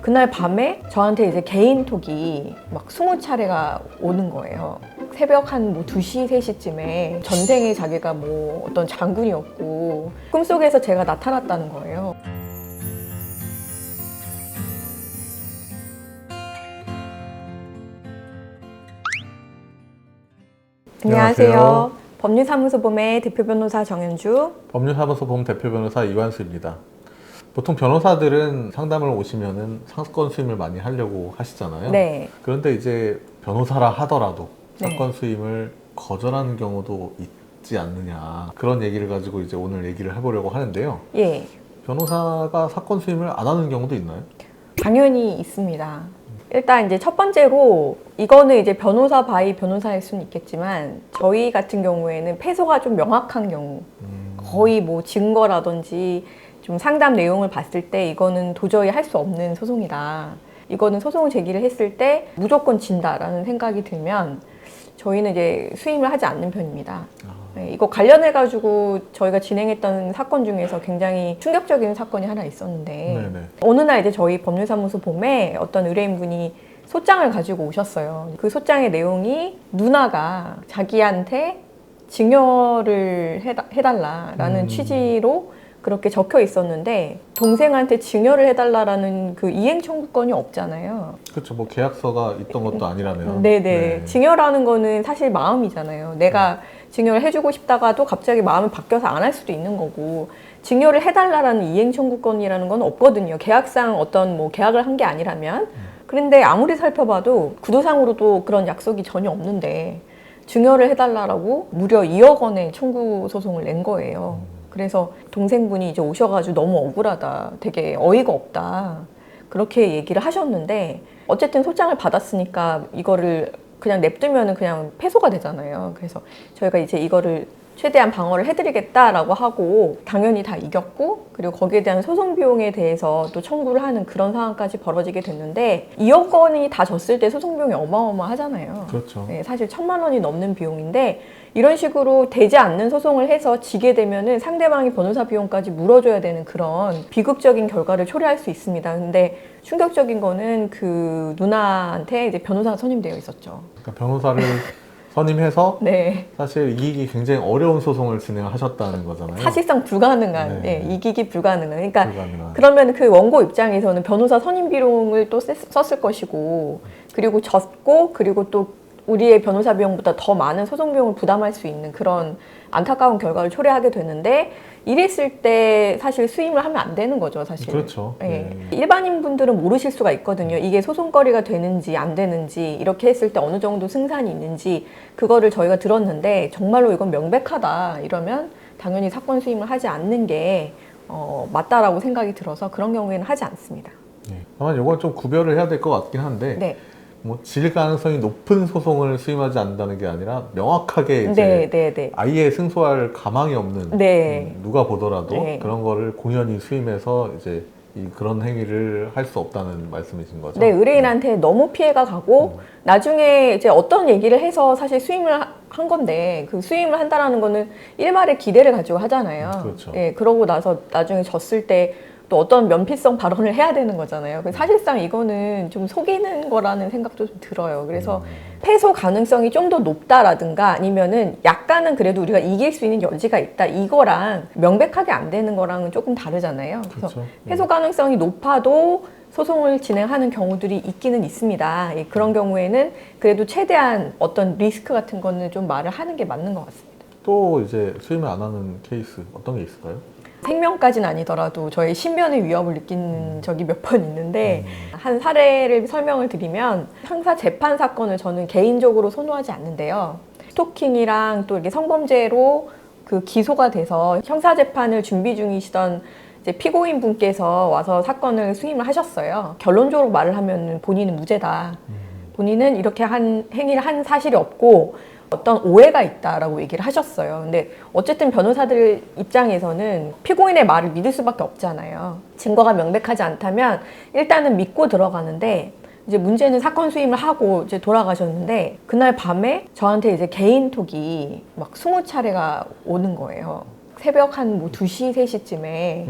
그날 밤에 저한테 이제 개인톡이 막 20차례가 오는 거예요. 새벽 한 뭐 2시, 3시쯤에 전생에 자기가 뭐 어떤 장군이었고 꿈속에서 제가 나타났다는 거예요. 안녕하세요. 법률사무소 봄의 대표 변호사 정현주. 법률사무소 봄 대표 변호사 이완수입니다. 보통 변호사들은 상담을 오시면은 사건 수임을 많이 하려고 하시잖아요. 네. 그런데 이제 변호사라 하더라도 네. 사건 수임을 거절하는 경우도 있지 않느냐, 그런 얘기를 가지고 이제 오늘 얘기를 해보려고 하는데요. 예. 변호사가 사건 수임을 안 하는 경우도 있나요? 당연히 있습니다. 일단 이제 첫 번째로 이거는 이제 변호사 바이 변호사일 수는 있겠지만 저희 같은 경우에는 패소가 좀 명확한 경우, 거의 뭐 증거라든지 좀 상담 내용을 봤을 때 이거는 도저히 할 수 없는 소송이다. 이거는 소송을 제기를 했을 때 무조건 진다라는 생각이 들면 저희는 이제 수임을 하지 않는 편입니다. 네, 이거 관련해가지고 저희가 진행했던 사건 중에서 굉장히 충격적인 사건이 하나 있었는데 네네. 어느 날 이제 저희 법률사무소 봄에 어떤 의뢰인분이 소장을 가지고 오셨어요. 그 소장의 내용이 누나가 자기한테 증여를 해달라라는 취지로 그렇게 적혀 있었는데 동생한테 증여를 해달라라는 그 이행 청구권이 없잖아요. 그렇죠. 뭐 계약서가 있던 것도 아니라면. 네네. 네. 증여라는 거는 사실 마음이잖아요. 내가 증여를 해주고 싶다가도 갑자기 마음이 바뀌어서 안 할 수도 있는 거고, 증여를 해달라라는 이행 청구권이라는 건 없거든요. 계약상 어떤 뭐 계약을 한 게 아니라면. 그런데 아무리 살펴봐도 구도상으로도 그런 약속이 전혀 없는데 증여를 해달라고 무려 2억 원의 청구 소송을 낸 거예요. 그래서 동생분이 이제 오셔가지고 너무 억울하다, 되게 어이가 없다, 그렇게 얘기를 하셨는데 어쨌든 소장을 받았으니까 이거를 그냥 냅두면은 그냥 패소가 되잖아요. 그래서 저희가 이제 이거를 최대한 방어를 해드리겠다라고 하고 당연히 다 이겼고, 그리고 거기에 대한 소송 비용에 대해서 또 청구를 하는 그런 상황까지 벌어지게 됐는데 2억 원이 다 졌을 때 소송 비용이 어마어마하잖아요. 그렇죠. 네, 사실 1,000만 원이 넘는 비용인데 이런 식으로 되지 않는 소송을 해서 지게 되면은 상대방이 변호사 비용까지 물어줘야 되는 그런 비극적인 결과를 초래할 수 있습니다. 근데 충격적인 거는 그 누나한테 이제 변호사가 선임되어 있었죠. 그러니까 변호사를 선임해서 네. 사실 이기기 굉장히 어려운 소송을 진행하셨다는 거잖아요. 사실상 불가능한, 네. 이기기 불가능한. 그러니까 불가능한. 그러면 그 원고 입장에서는 변호사 선임 비용을 또 썼을 것이고, 그리고 졌고, 그리고 또 우리의 변호사 비용보다 더 많은 소송 비용을 부담할 수 있는 그런 안타까운 결과를 초래하게 되는데, 이랬을 때 사실 수임을 하면 안 되는 거죠, 사실. 그렇죠. 네. 일반인 분들은 모르실 수가 있거든요. 이게 소송거리가 되는지 안 되는지, 이렇게 했을 때 어느 정도 승산이 있는지, 그거를 저희가 들었는데 정말로 이건 명백하다 이러면 당연히 사건 수임을 하지 않는 게 맞다라고 생각이 들어서 그런 경우에는 하지 않습니다. 네. 다만 이건 좀 구별을 해야 될 것 같긴 한데, 네. 뭐 질 가능성이 높은 소송을 수임하지 않는다는 게 아니라 명확하게 이제 네. 아예 승소할 가망이 없는, 네. 누가 보더라도 네. 그런 거를 공연히 수임해서 이제 그런 행위를 할 수 없다는 말씀이신 거죠? 네, 의뢰인한테 너무 피해가 가고 나중에 이제 어떤 얘기를 해서 사실 수임을 한 건데, 그 수임을 한다라는 거는 일말의 기대를 가지고 하잖아요. 그렇죠. 예, 그러고 나서 나중에 졌을 때 또 어떤 면피성 발언을 해야 되는 거잖아요. 사실상 이거는 좀 속이는 거라는 생각도 좀 들어요. 그래서 패소 가능성이 좀 더 높다라든가 아니면은 약간은 그래도 우리가 이길 수 있는 여지가 있다, 이거랑 명백하게 안 되는 거랑은 조금 다르잖아요. 그래서 그렇죠. 패소 가능성이 높아도 소송을 진행하는 경우들이 있기는 있습니다. 예, 그런 경우에는 그래도 최대한 어떤 리스크 같은 거는 좀 말을 하는 게 맞는 것 같습니다. 또 이제 수임을 안 하는 케이스 어떤 게 있을까요? 생명까지는 아니더라도 저희 신변의 위협을 느낀 적이 몇 번 있는데, 한 사례를 설명을 드리면 형사 재판 사건을 저는 개인적으로 선호하지 않는데요. 스토킹이랑 또 이렇게 성범죄로 그 기소가 돼서 형사 재판을 준비 중이시던 이제 피고인 분께서 와서 사건을 수임을 하셨어요. 결론적으로 말을 하면 본인은 무죄다. 본인은 이렇게 한 행위를 한 사실이 없고 어떤 오해가 있다라고 얘기를 하셨어요. 근데 어쨌든 변호사들 입장에서는 피고인의 말을 믿을 수밖에 없잖아요. 증거가 명백하지 않다면 일단은 믿고 들어가는데, 이제 문제는 사건 수임을 하고 이제 돌아가셨는데 그날 밤에 저한테 이제 개인톡이 막 20차례가 오는 거예요. 새벽 한 뭐 2시, 3시쯤에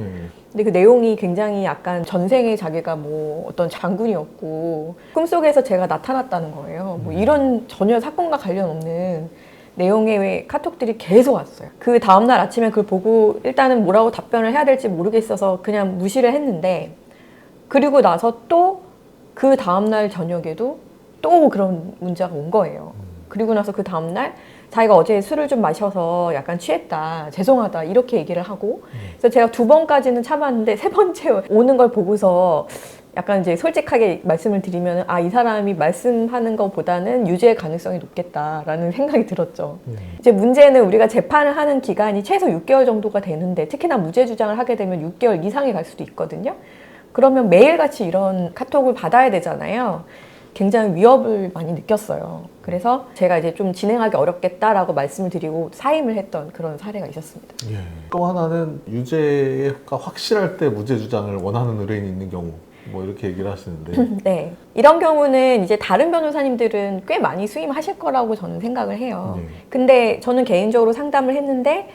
근데 그 내용이 굉장히 약간 전생에 자기가 뭐 어떤 장군이었고 꿈속에서 제가 나타났다는 거예요. 뭐 이런 전혀 사건과 관련 없는 내용의 카톡들이 계속 왔어요. 그 다음날 아침에 그걸 보고 일단은 뭐라고 답변을 해야 될지 모르겠어서 그냥 무시를 했는데, 그리고 나서 또 그 다음날 저녁에도 또 그런 문자가 온 거예요. 그리고 나서 그 다음날 자기가 어제 술을 좀 마셔서 약간 취했다, 죄송하다 이렇게 얘기를 하고, 그래서 제가 2번까지는 참았는데 3번째 오는 걸 보고서 약간 이제 솔직하게 말씀을 드리면, 아, 이 사람이 말씀하는 것보다는 유죄의 가능성이 높겠다라는 생각이 들었죠. 이제 문제는 우리가 재판을 하는 기간이 최소 6개월 정도가 되는데, 특히나 무죄 주장을 하게 되면 6개월 이상이 갈 수도 있거든요. 그러면 매일같이 이런 카톡을 받아야 되잖아요. 굉장히 위협을 많이 느꼈어요. 그래서 제가 이제 좀 진행하기 어렵겠다라고 말씀을 드리고 사임을 했던 그런 사례가 있었습니다. 예. 또 하나는 유죄가 확실할 때 무죄 주장을 원하는 의뢰인이 있는 경우, 뭐 이렇게 얘기를 하시는데. 네. 이런 경우는 이제 다른 변호사님들은 꽤 많이 수임하실 거라고 저는 생각을 해요. 네. 근데 저는 개인적으로 상담을 했는데,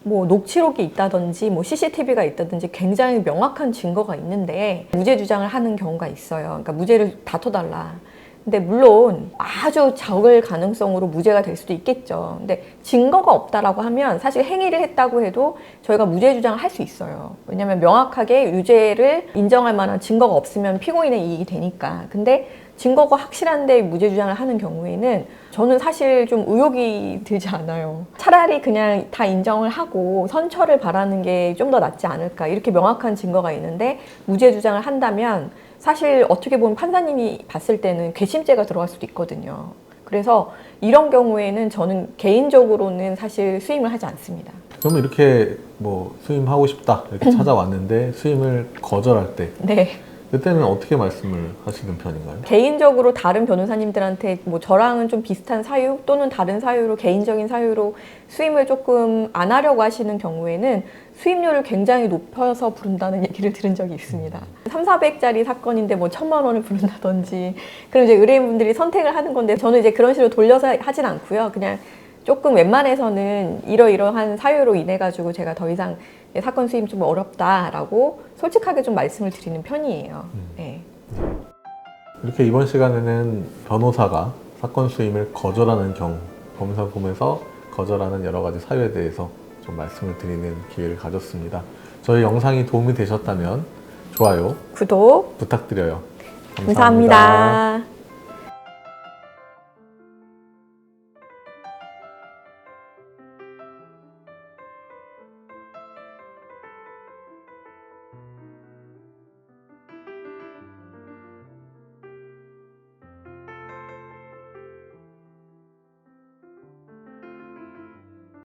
뭐 녹취록이 있다든지 뭐 CCTV가 있다든지 굉장히 명확한 증거가 있는데 무죄 주장을 하는 경우가 있어요. 그러니까 무죄를 다퉈달라. 근데 물론 아주 적을 가능성으로 무죄가 될 수도 있겠죠. 근데 증거가 없다라고 하면 사실 행위를 했다고 해도 저희가 무죄 주장을 할 수 있어요. 왜냐하면 명확하게 유죄를 인정할 만한 증거가 없으면 피고인의 이익이 되니까. 근데 증거가 확실한데 무죄 주장을 하는 경우에는 저는 사실 좀 의욕이 들지 않아요. 차라리 그냥 다 인정을 하고 선처를 바라는 게 좀 더 낫지 않을까. 이렇게 명확한 증거가 있는데 무죄 주장을 한다면 사실 어떻게 보면 판사님이 봤을 때는 괘씸죄가 들어갈 수도 있거든요. 그래서 이런 경우에는 저는 개인적으로는 사실 수임을 하지 않습니다. 그러면 이렇게 뭐 수임하고 싶다 이렇게 찾아왔는데 수임을 거절할 때, 네. 그때는 어떻게 말씀을 하시는 편인가요? 개인적으로 다른 변호사님들한테 뭐 저랑은 좀 비슷한 사유 또는 다른 사유로, 개인적인 사유로 수임을 조금 안 하려고 하시는 경우에는 수임료를 굉장히 높여서 부른다는 얘기를 들은 적이 있습니다. 3,400짜리 사건인데 뭐 1,000만 원을 부른다든지. 그럼 이제 의뢰인분들이 선택을 하는 건데, 저는 이제 그런 식으로 돌려서 하진 않고요. 그냥 조금 웬만해서는 이러이러한 사유로 인해 가지고 제가 더 이상 사건 수임 좀 어렵다라고 솔직하게 좀 말씀을 드리는 편이에요. 네. 이렇게 이번 시간에는 변호사가 사건 수임을 거절하는 경우, 법무사품에서 거절하는 여러 가지 사유에 대해서 좀 말씀을 드리는 기회를 가졌습니다. 저희 영상이 도움이 되셨다면 좋아요, 구독 부탁드려요. 감사합니다.